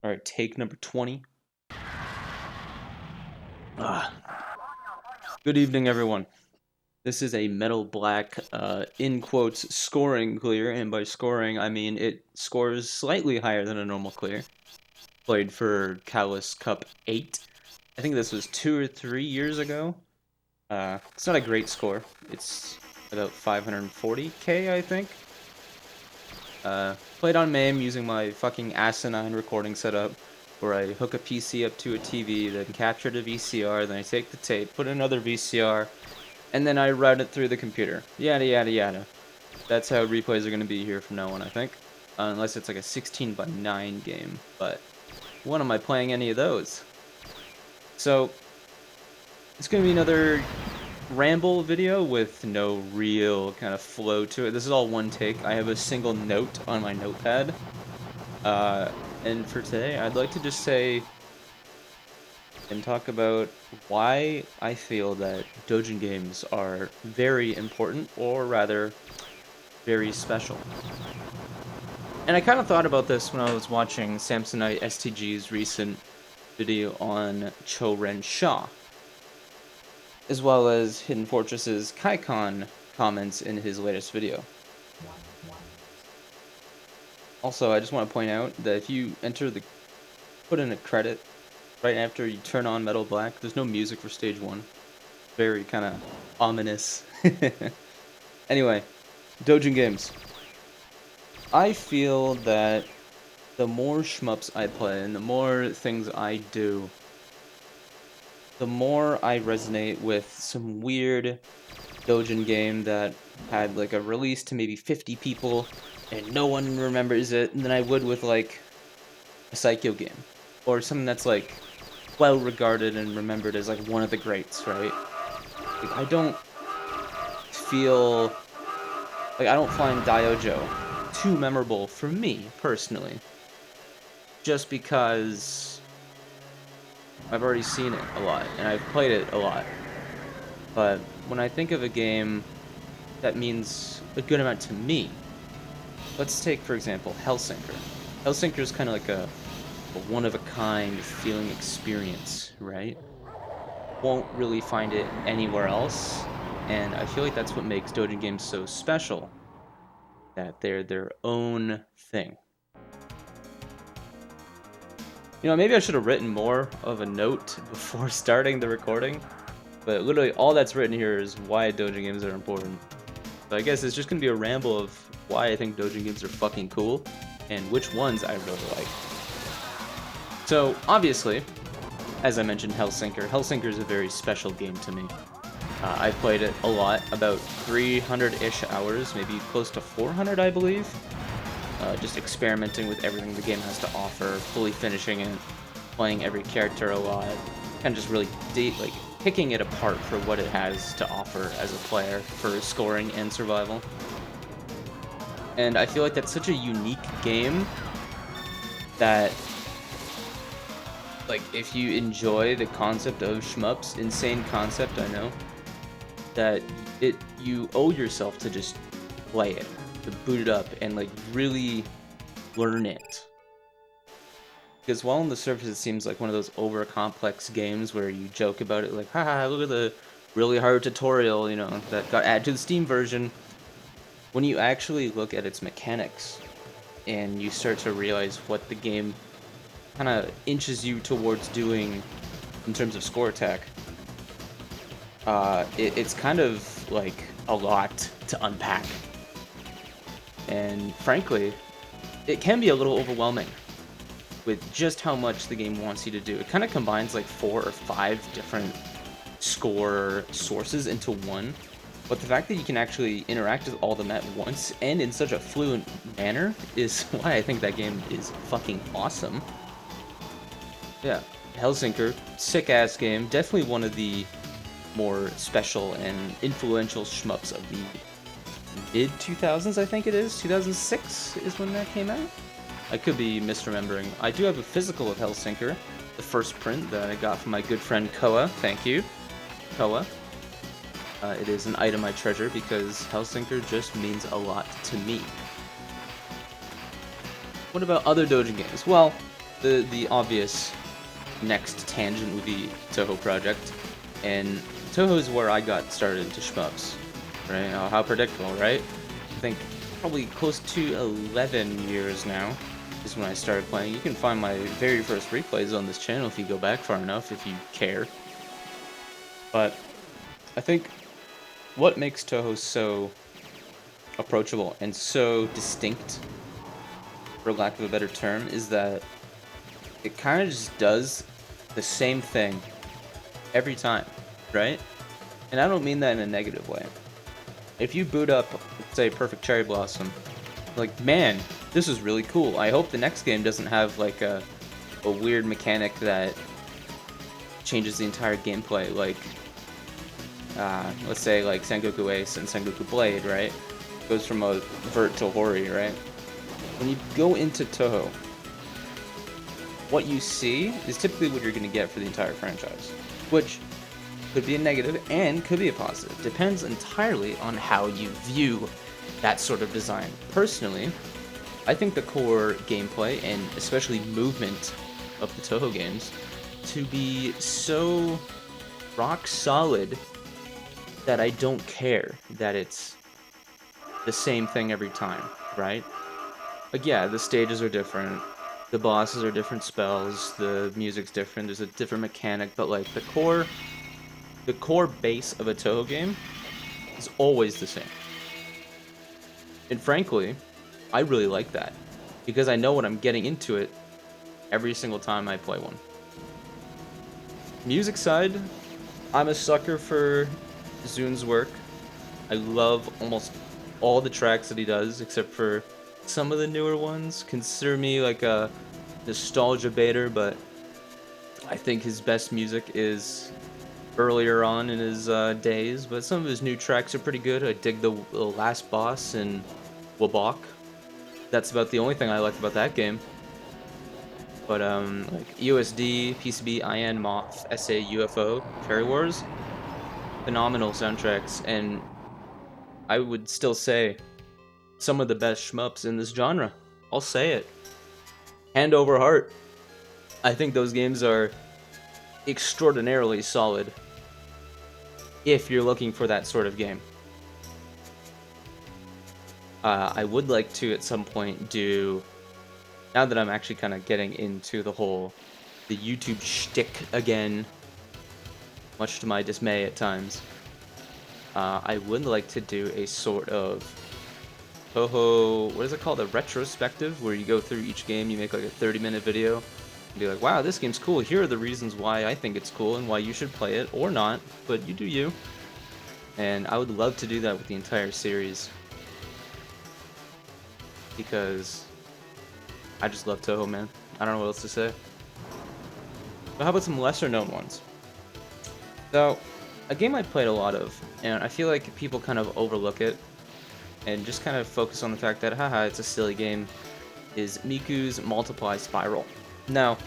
Alright, take number 20. Ah. Good evening, everyone. This is a metal black, in quotes, scoring clear, and by scoring, I mean it scores slightly higher than a normal clear. Played for Callus Cup 8. I think this was 2 or 3 years ago. It's not a great score. It's about 540k, I think. Played on MAME using my fucking asinine recording setup, where I hook a PC up to a TV, then capture the VCR, then I take the tape, put another VCR, and then I route it through the computer. Yada yada yada. That's how replays are going to be here from now on, I think. Unless it's like a 16:9 game, but when am I playing any of those? So, it's going to be another ramble video with no real kind of flow to it. This is all one take. I have a single note on my notepad. And for today, I'd like to just say and talk about why I feel that dojin games are very important, or rather, very special. And I kind of thought about this when I was watching Samsonite STG's recent video on Cho-Ren Shah, as well as Hidden Fortress's Kaikon comments in his latest video. Also, I just want to point out that if you put in a credit right after you turn on Metal Black, there's no music for stage 1. Very kind of ominous. Anyway, dojin games. I feel that the more shmups I play and the more things I do, the more I resonate with some weird dojin game that had like a release to maybe 50 people and no one remembers it, than I would with like a Psycho game or something that's like well regarded and remembered as like one of the greats, right? Like, I don't find Diojo too memorable for me personally, just because I've already seen it a lot and I've played it a lot. But when I think of a game that means a good amount to me, let's take, for example, Hellsinker. Hellsinker is kind of like a one-of-a-kind feeling experience, right? Won't really find it anywhere else, and I feel like that's what makes dojin games so special, that they're their own thing. You know, maybe I should have written more of a note before starting the recording, but literally all that's written here is why dojin games are important. So I guess it's just gonna be a ramble of why I think dojin games are fucking cool, and which ones I really like. So, obviously, as I mentioned, Hellsinker is a very special game to me. I've played it a lot, about 300-ish hours, maybe close to 400, I believe. Just experimenting with everything the game has to offer, fully finishing it, playing every character a lot, kind of just really picking it apart for what it has to offer as a player for scoring and survival. And I feel like that's such a unique game that, like, if you enjoy the concept of shmups, insane concept, I know, that you owe yourself to just play it, to boot it up, and like really learn it. Because while on the surface it seems like one of those over complex games where you joke about it, like, haha, look at the really hard tutorial, you know, that got added to the Steam version. When you actually look at its mechanics and you start to realize what the game kind of inches you towards doing in terms of score attack, it's kind of like a lot to unpack. And frankly, it can be a little overwhelming with just how much the game wants you to do. It kind of combines like 4 or 5 different score sources into one. But the fact that you can actually interact with all of them at once and in such a fluent manner is why I think that game is fucking awesome. Yeah, Hellsinker, sick-ass game. Definitely one of the more special and influential shmups of the mid-2000s, I think it is. 2006 is when that came out. I could be misremembering. I do have a physical of Hellsinker, the first print that I got from my good friend Koa. Thank you, Koa. It is an item I treasure because Hellsinker just means a lot to me. What about other dojin games? Well, the obvious next tangent would be Touhou project, and Touhou is where I got started into shmups, right? Oh, how predictable, right? I think probably close to 11 years now is when I started playing. You can find my very first replays on this channel if you go back far enough, if you care. But I think what makes Touhou so approachable and so distinct, for lack of a better term, is that it kind of just does the same thing every time, right? And I don't mean that in a negative way. If you boot up, let's say, Perfect Cherry Blossom, like, man, this is really cool. I hope the next game doesn't have, like, a weird mechanic that changes the entire gameplay, like, let's say, like, Sengoku Ace and Sengoku Blade, right? Goes from a vert to Hori, right? When you go into Touhou, what you see is typically what you're going to get for the entire franchise, which could be a negative and could be a positive. Depends entirely on how you view that sort of design. Personally, I think the core gameplay and especially movement of the Touhou games to be so rock solid that I don't care that it's the same thing every time, right? Like, yeah, the stages are different, the bosses are different spells, the music's different, there's a different mechanic, but like the core base of a Touhou game is always the same. And frankly, I really like that, because I know what I'm getting into it every single time I play one. Music side, I'm a sucker for Zun's work. I love almost all the tracks that he does, except for some of the newer ones. Consider me like a nostalgia baiter, but I think his best music is earlier on in his days, but some of his new tracks are pretty good. I dig the last boss in Wabok. That's about the only thing I liked about that game. But like USD, PCB, IN, Moth, SA, UFO, Fairy Wars, phenomenal soundtracks, and I would still say some of the best shmups in this genre. I'll say it. Hand over heart. I think those games are extraordinarily solid if you're looking for that sort of game. I would like to at some point do, now that I'm actually kind of getting into the YouTube shtick again, much to my dismay at times, I would like to do a sort of Touhou, what is it called, a retrospective, where you go through each game, you make like a 30-minute video, and be like, wow, this game's cool, here are the reasons why I think it's cool and why you should play it, or not, but you do you. And I would love to do that with the entire series, because I just love Touhou, man. I don't know what else to say. But how about some lesser known ones? So, a game I played a lot of, and I feel like people kind of overlook it, and just kind of focus on the fact that, haha, it's a silly game, is Miku's Multiply Spiral. Now,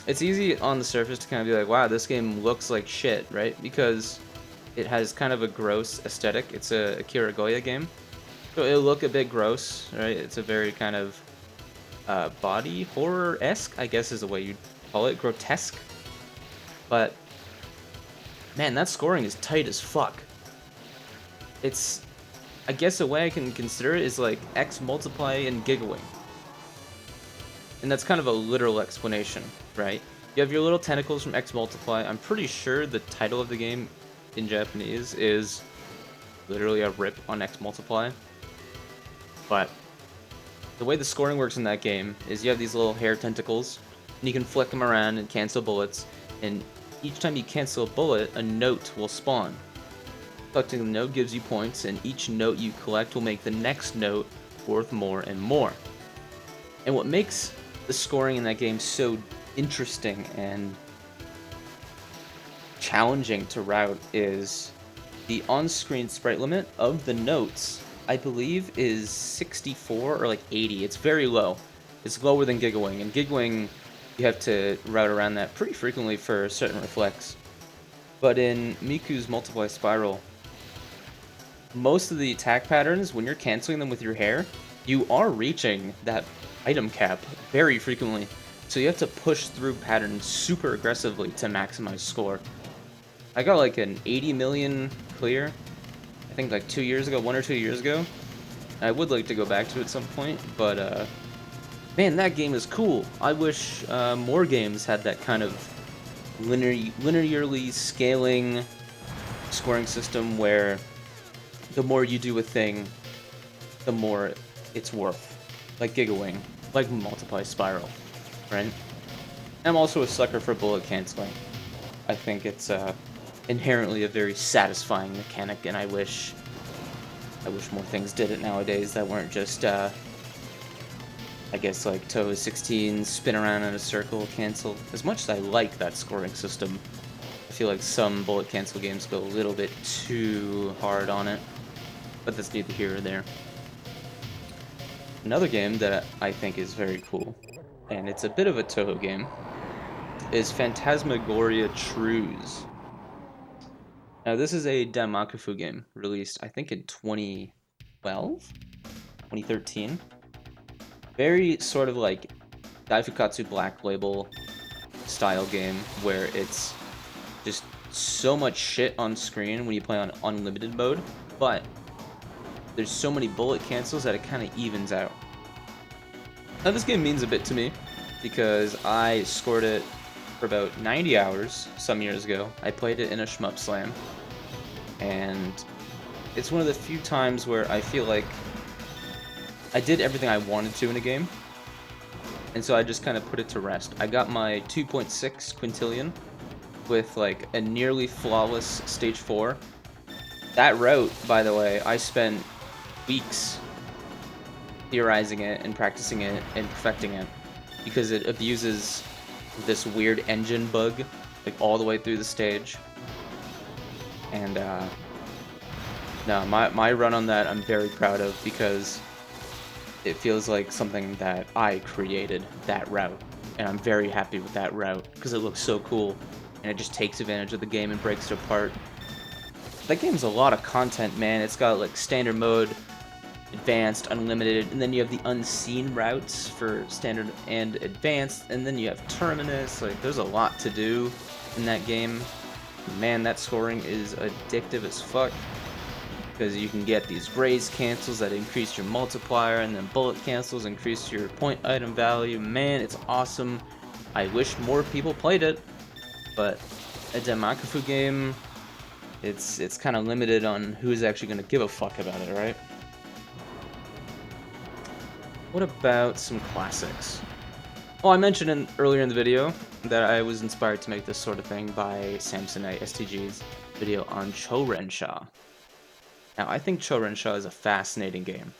it's easy on the surface to kind of be like, wow, this game looks like shit, right? Because it has kind of a gross aesthetic. It's a Akira Goya game, so it'll look a bit gross, right? It's a very kind of body horror-esque, I guess is the way you'd call it, grotesque. But man, that scoring is tight as fuck. It's, I guess a way I can consider it is like X multiply and Gigawing. And that's kind of a literal explanation, right? You have your little tentacles from X multiply. I'm pretty sure the title of the game in Japanese is literally a rip on X multiply. But the way the scoring works in that game is you have these little hair tentacles, and you can flick them around and cancel bullets, and each time you cancel a bullet, a note will spawn. Collecting the note gives you points, and each note you collect will make the next note worth more and more. And what makes the scoring in that game so interesting and challenging to route is the on-screen sprite limit of the notes, I believe, is 64 or like 80. It's very low. It's lower than Gigawing, and Gigawing, you have to route around that pretty frequently for certain reflex. But in Miku's Multiply Spiral, most of the attack patterns, when you're canceling them with your hair, you are reaching that, item cap very frequently. So you have to push through patterns super aggressively to maximize score. I got like an 80 million clear, I think like 2 years ago, 1 or 2 years ago. I would like to go back to it at some point, but man, that game is cool. I wish more games had that kind of linearly scaling scoring system where the more you do a thing, the more it's worth. Like Gigawing, like Multiply Spiral, right? I'm also a sucker for bullet canceling. I think it's inherently a very satisfying mechanic, and I wish more things did it nowadays that weren't just I guess like Touhou 16, spin around in a circle, cancel. As much as I like that scoring system, I feel like some bullet cancel games go a little bit too hard on it, but that's neither here or there. Another game that I think is very cool, and it's a bit of a Touhou game, is Phantasmagoria Trues. Now this is a Danmakufu game, released I think in 2012? 2013? Very sort of like Daifukatsu Black Label style game, where it's just so much shit on screen when you play on unlimited mode, but there's so many bullet cancels that it kind of evens out. Now this game means a bit to me, because I scored it for about 90 hours some years ago. I played it in a Shmup Slam, and it's one of the few times where I feel like I did everything I wanted to in a game, and so I just kind of put it to rest. I got my 2.6 quintillion with like a nearly flawless stage 4. That route, by the way, I spent weeks theorizing it and practicing it and perfecting it, because it abuses this weird engine bug like all the way through the stage. And no, my run on that I'm very proud of, because it feels like something that I created, that route, and I'm very happy with that route because it looks so cool, and it just takes advantage of the game and breaks it apart. That game's a lot of content, man. It's got like standard mode, advanced, unlimited, and then you have the unseen routes for standard and advanced, and then you have terminus. Like, there's a lot to do in that game. Man, that scoring is addictive as fuck, because you can get these graze cancels that increase your multiplier, and then bullet cancels increase your point item value. Man, it's awesome. I wish more people played it, but a Danmakufu game, it's kind of limited on who's actually going to give a fuck about it, right? What about some classics? Well, I mentioned earlier in the video that I was inspired to make this sort of thing by Samsonite STG's video on Chourensha. Now, I think Chourensha is a fascinating game.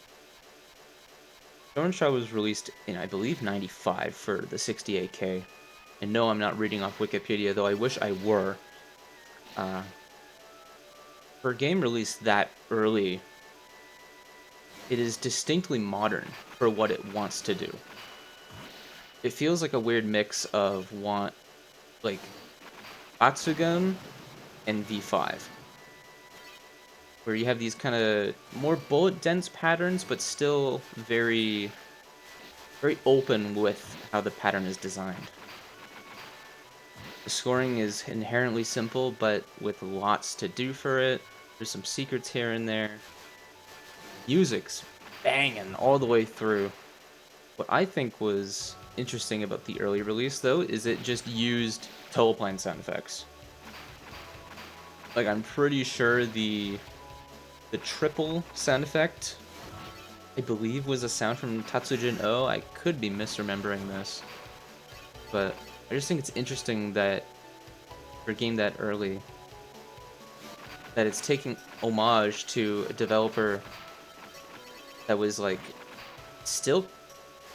Chourensha was released in, I believe, 95 for the 68K. And no, I'm not reading off Wikipedia, though I wish I were. For a game released that early, it is distinctly modern for what it wants to do. It feels like a weird mix of like Atsugun and V5, where you have these kind of more bullet dense patterns, but still very, very open with how the pattern is designed. The scoring is inherently simple, but with lots to do for it. There's some secrets here and there. Music's banging all the way through. What I think was interesting about the early release, though, is it just used Touhou sound effects. Like, I'm pretty sure the triple sound effect, I believe, was a sound from Tatsujin O. I could be misremembering this, but I just think it's interesting that for a game that early, that it's taking homage to a developer that was like still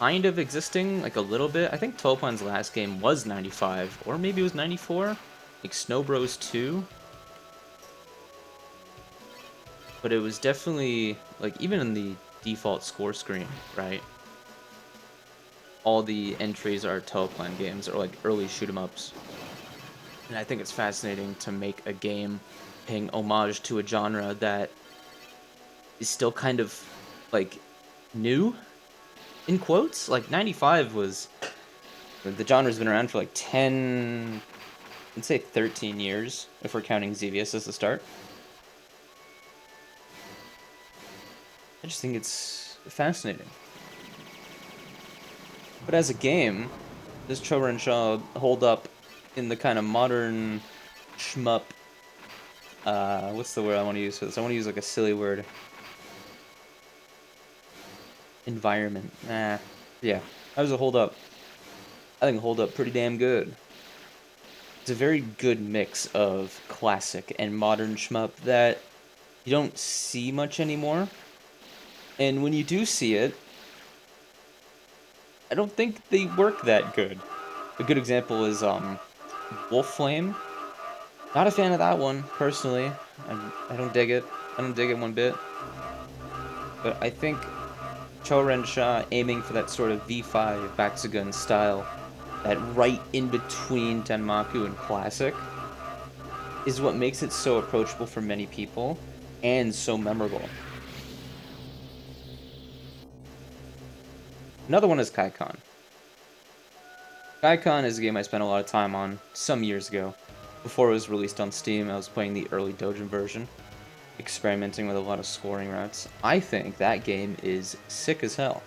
kind of existing, like a little bit. I think Touhou's last game was 95, or maybe it was 94, like Snow Bros 2. But it was definitely, like, even in the default score screen, right? All the entries are Touhou games, or like early shoot-'em-ups. And I think it's fascinating to make a game paying homage to a genre that is still kind of, like, new. in quotes, like 95 was the genre's been around for like 10, I'd say 13 years if we're counting Xevious as the start. I just think it's fascinating. But as a game, does Touhou Shaw hold up in the kind of modern shmup? What's the word I want to use for this? I want to use like a silly word. Environment. Nah. Yeah. How does it hold up? I think it hold up pretty damn good. It's a very good mix of classic and modern shmup that you don't see much anymore. And when you do see it, I don't think they work that good. A good example is Wolf Flame. Not a fan of that one, personally. I don't dig it. I don't dig it one bit. But I think Choren Shah aiming for that sort of V5 Bakugan style, that right in between Tenmaku and Classic, is what makes it so approachable for many people and so memorable. Another one is Kaikon. Kaikon is a game I spent a lot of time on some years ago. Before it was released on Steam, I was playing the early Dojin version, experimenting with a lot of scoring routes. I think that game is sick as hell.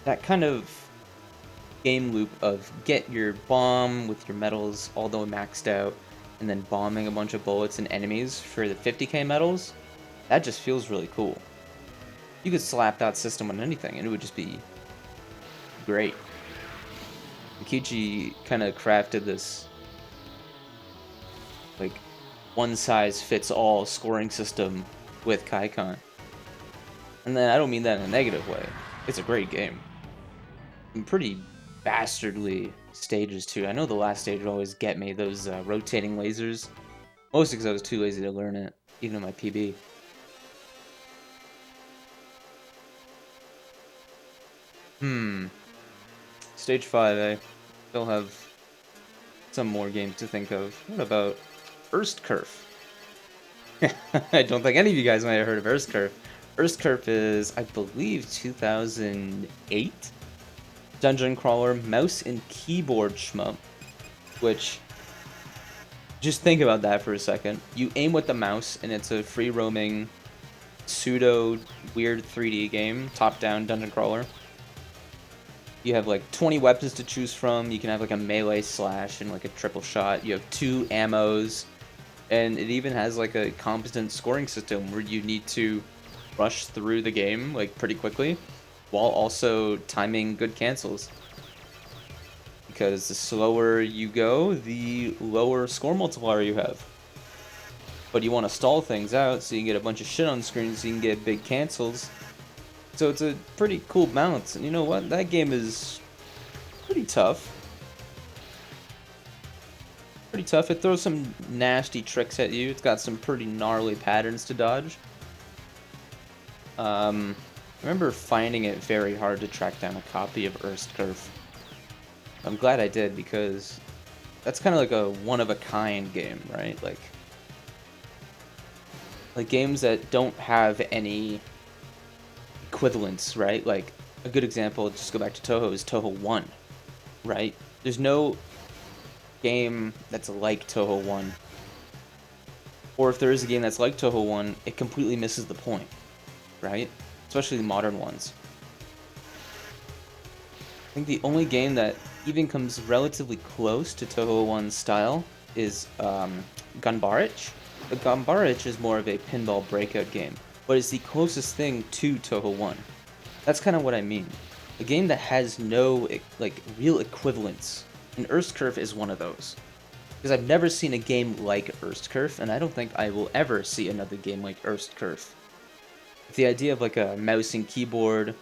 That kind of game loop of get your bomb with your medals all the way maxed out, and then bombing a bunch of bullets and enemies for the 50k medals, that just feels really cool. You could slap that system on anything, and it would just be great. Mikichi kind of crafted this, like, one-size-fits-all scoring system with Kaikon. And then I don't mean that in a negative way. It's a great game. And pretty bastardly stages, too. I know the last stage would always get me, those rotating lasers. Mostly because I was too lazy to learn it, even in my PB. Stage 5, eh? Still have some more games to think of. What about ASE-PRL? I don't think any of you guys might have heard of ASE-PRL. ASE-PRL is, I believe, 2008 dungeon crawler mouse and keyboard shmup, which, just think about that for a second. You aim with the mouse, and it's a free-roaming, pseudo weird 3D game, top-down dungeon crawler. You have like 20 weapons to choose from. You can have like a melee slash and like a triple shot. You have 2 ammos, and it even has like a competent scoring system where you need to rush through the game like pretty quickly while also timing good cancels. Because the slower you go, the lower score multiplier you have. But you want to stall things out so you can get a bunch of shit on screen so you can get big cancels. So it's a pretty cool balance, and you know what? That game is pretty tough. Pretty tough. It throws some nasty tricks at you. It's got some pretty gnarly patterns to dodge. I remember finding it very hard to track down a copy of ASE-PRL. I'm glad I did, because that's kind of like a one-of-a-kind game, right? Like games that don't have any equivalents, right? Like, a good example, just go back to Touhou, is Touhou 1, right? There's no game that's like Touhou 1. Or if there is a game that's like Touhou 1, it completely misses the point, right? Especially the modern ones. I think the only game that even comes relatively close to Touhou 1's style is Gunbarich. But Gunbarich is more of a pinball breakout game, but it's the closest thing to Touhou 1. That's kind of what I mean. A game that has no, like, real equivalents. And ASE-PRL is one of those. Because I've never seen a game like ASE-PRL, and I don't think I will ever see another game like ASE-PRL. If the idea of, like, a mouse and keyboard,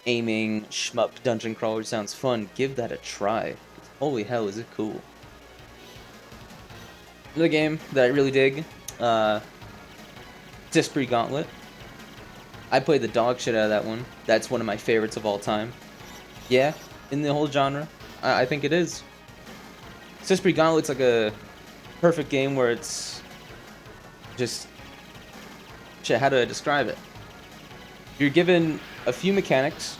aiming, shmup dungeon crawler sounds fun, give that a try. Holy hell, is it cool. Another game that I really dig, Dispree Gauntlet. I played the dog shit out of that one. That's one of my favorites of all time. Yeah, in the whole genre, I think it is. Dispree Gauntlet's like a perfect game where it's just... shit, how do I describe it? You're given a few mechanics,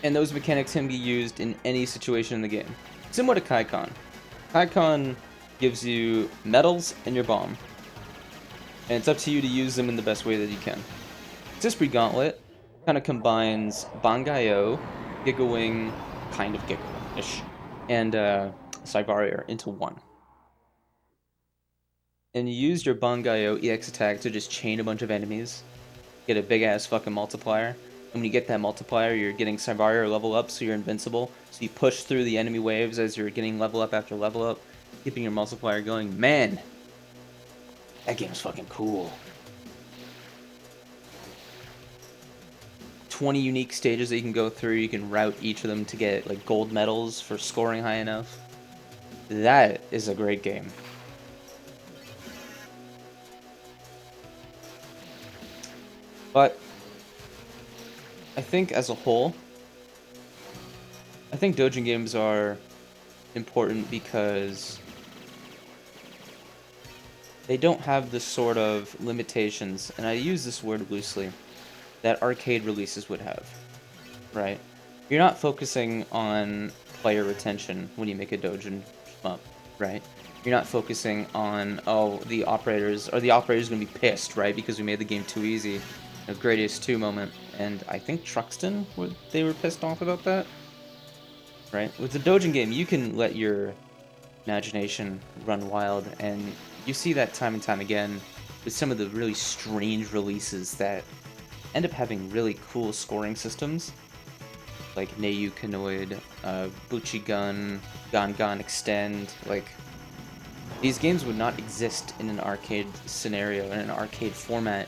and those mechanics can be used in any situation in the game. Similar to Kaikon. Kaikon gives you medals and your bomb, and it's up to you to use them in the best way that you can. Esprit Gauntlet kind of combines Bangayo, Gigawing, kind of Gigawing-ish, and Cybarrier into one. And you use your Bangayo EX attack to just chain a bunch of enemies, get a big-ass fucking multiplier, and when you get that multiplier, you're getting Cybarrier level up, so you're invincible, so you push through the enemy waves as you're getting level up after level up, keeping your multiplier going. Man, that game's fucking cool. 20 unique stages that you can go through. You can route each of them to get like gold medals for scoring high enough. That is a great game. But I think as a whole, I think dojin games are important because they don't have the sort of limitations, and I use this word loosely, that arcade releases would have, right? You're not focusing on player retention when you make a dojin shmup, right? You're not focusing on, oh, the operators going to be pissed, right? Because we made the game too easy. A Gradius 2 moment, and I think Truxton, they were pissed off about that, right? With the dojin game, you can let your imagination run wild, and you see that time and time again with some of the really strange releases that end up having really cool scoring systems, like Neiyu Kanoid, Buchigun, Gangan Extend. Like, these games would not exist in an arcade scenario, in an arcade format,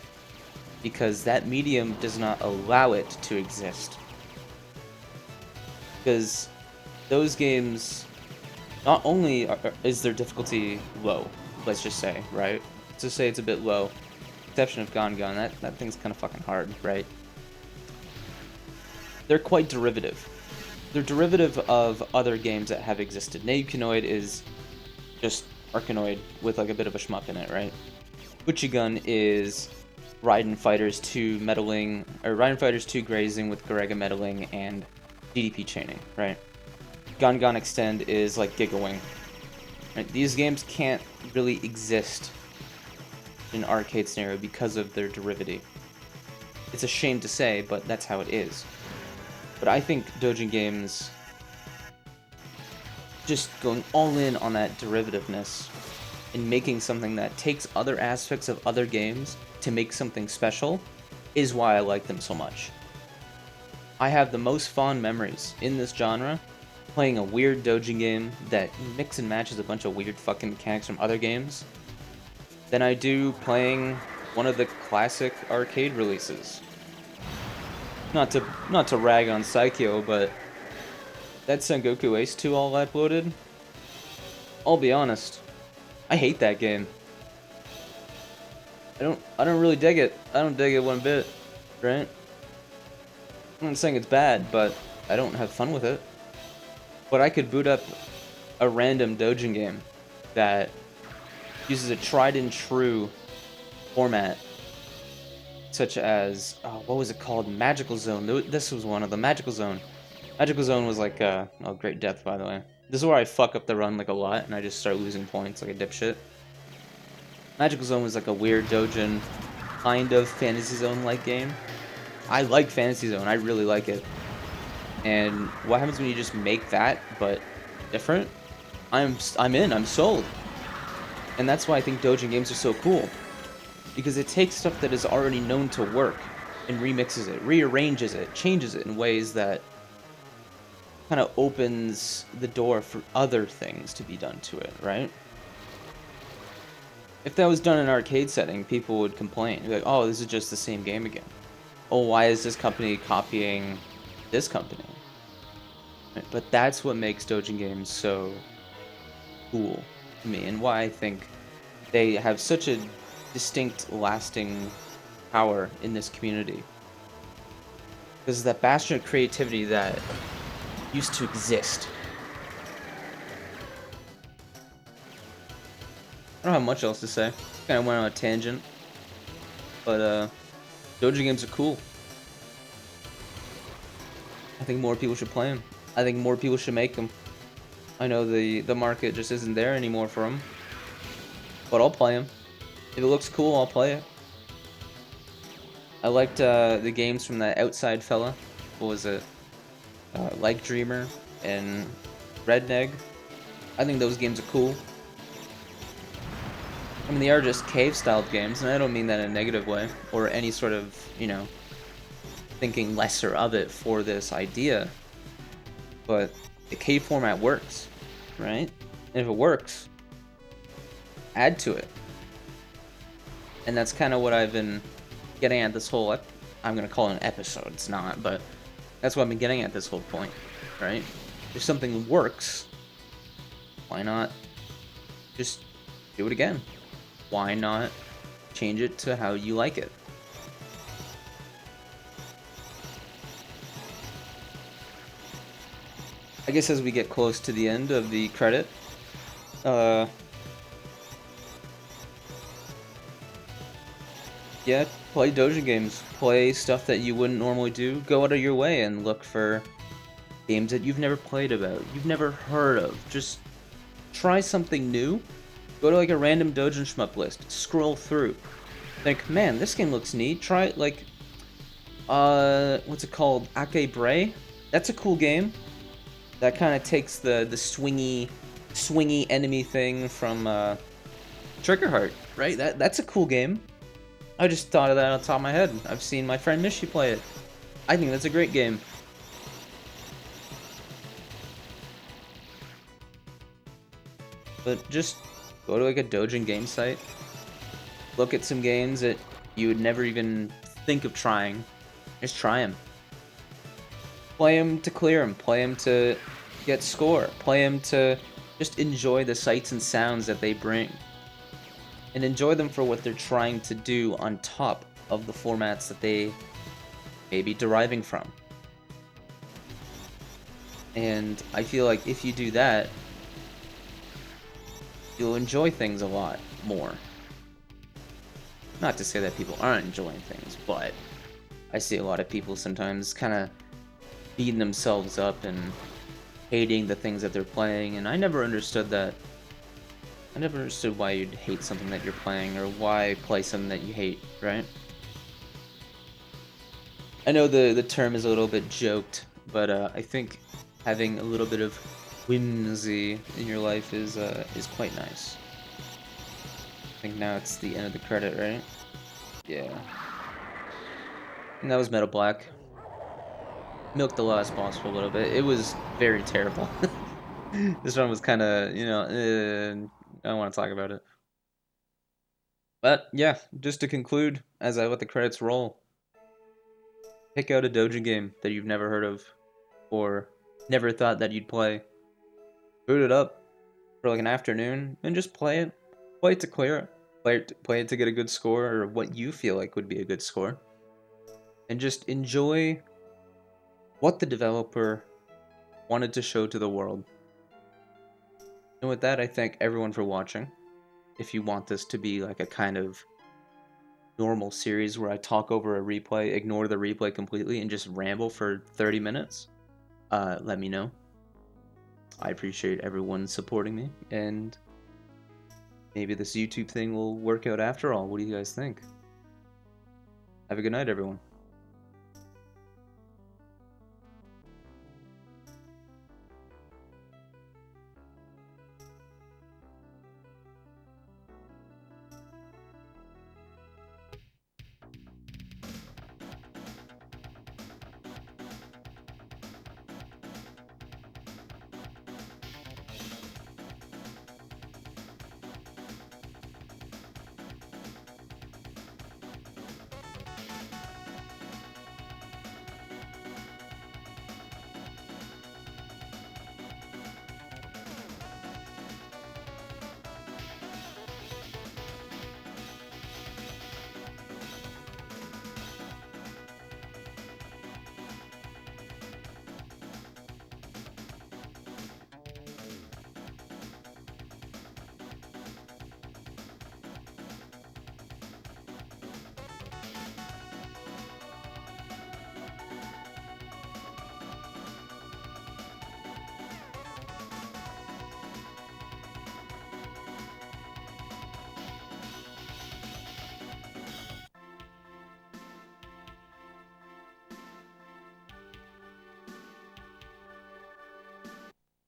because that medium does not allow it to exist. Because those games, not only is their difficulty low, let's just say, right? Let's just say it's a bit low. Exception of Gangan, that thing's kind of fucking hard, right? They're quite derivative. They're derivative of other games that have existed. Neiyu Kanoid is just Arkanoid with like a bit of a shmup in it, right? Buchigun is Raiden Fighters 2 meddling, or Raiden Fighters 2 grazing with Garega meddling and DDP chaining, right? Gangan Extend is like Gigawing. Right? These games can't really exist in an arcade scenario because of their derivative. It's a shame to say, but that's how it is. But I think dojin games just going all in on that derivativeness and making something that takes other aspects of other games to make something special is why I like them so much. I have the most fond memories in this genre playing a weird dojin game that mix and matches a bunch of weird fucking mechanics from other games than I do playing one of the classic arcade releases. Not to rag on Saikyo, but that Sengoku Ace 2 all uploaded, I'll be honest, I hate that game. I don't really dig it. I don't dig it one bit, right? I'm not saying it's bad, but I don't have fun with it. But I could boot up a random dojin game that uses a tried and true format, such as, what was it called? Magical Zone. This was one of them. Magical Zone. Magical Zone was like, oh, great death, by the way. This is where I fuck up the run like a lot, and I just start losing points like a dipshit. Magical Zone was like a weird dojin, kind of Fantasy Zone-like game. I like Fantasy Zone, I really like it. And what happens when you just make that, but different? I'm in, I'm sold. And that's why I think dojin games are so cool. Because it takes stuff that is already known to work, and remixes it, rearranges it, changes it in ways that kind of opens the door for other things to be done to it, right? If that was done in an arcade setting, people would complain. Be like, oh, this is just the same game again. Oh, why is this company copying this company? Right? But that's what makes dojin games so cool to me, and why I think they have such a distinct, lasting power in this community. Because that bastion of creativity that used to exist. I don't have much else to say. Kind of went on a tangent. But, dojin games are cool. I think more people should play them. I think more people should make them. I know the market just isn't there anymore for them, but I'll play them. If it looks cool, I'll play it. I liked the games from that outside fella. What was it? Like Dreamer and Rednegg. I think those games are cool. I mean, they are just cave-styled games, and I don't mean that in a negative way, or any sort of, you know, thinking lesser of it for this idea. But the cave format works, right? And if it works, add to it. And that's kind of what I've been getting at this whole, I'm going to call it an episode, it's not, but that's what I've been getting at this whole point, right? If something works, why not just do it again? Why not change it to how you like it? I guess as we get close to the end of the credit, yeah, play Doujin games. Play stuff that you wouldn't normally do. Go out of your way and look for games that you've never played about, you've never heard of. Just try something new. Go to like a random Doujin Shmup list. Scroll through. Think, man, this game looks neat. Try it, like, what's it called? ASE-PRL? That's a cool game. That kind of takes the swingy enemy thing from Triggerheart, right? That's a cool game. I just thought of that on top of my head. I've seen my friend Mishi play it. I think that's a great game. But just go to like a Doujin game site. Look at some games that you would never even think of trying. Just try them. Play them to clear them. Play them to get score. Play them to just enjoy the sights and sounds that they bring. And enjoy them for what they're trying to do on top of the formats that they may be deriving from. And I feel like if you do that, you'll enjoy things a lot more. Not to say that people aren't enjoying things, but I see a lot of people sometimes kind of beating themselves up and hating the things that they're playing, and I never understood that. I never understood why you'd hate something that you're playing, or why play something that you hate, right? I know the term is a little bit joked, but I think having a little bit of whimsy in your life is quite nice. I think now it's the end of the credit, right? Yeah. And that was Metal Black. Milked the last boss for a little bit. It was very terrible. This one was kind of, you know, I don't want to talk about it. But yeah, just to conclude, as I let the credits roll, pick out a Doujin game that you've never heard of, or never thought that you'd play. Boot it up for like an afternoon, and just play it. Play it to clear it. Play it to get a good score, or what you feel like would be a good score. And just enjoy what the developer wanted to show to the world. And with that, I thank everyone for watching. If you want this to be like a kind of normal series where I talk over a replay, ignore the replay completely, and just ramble for 30 minutes, let me know. I appreciate everyone supporting me, and maybe this YouTube thing will work out after all. What do you guys think? Have a good night, everyone.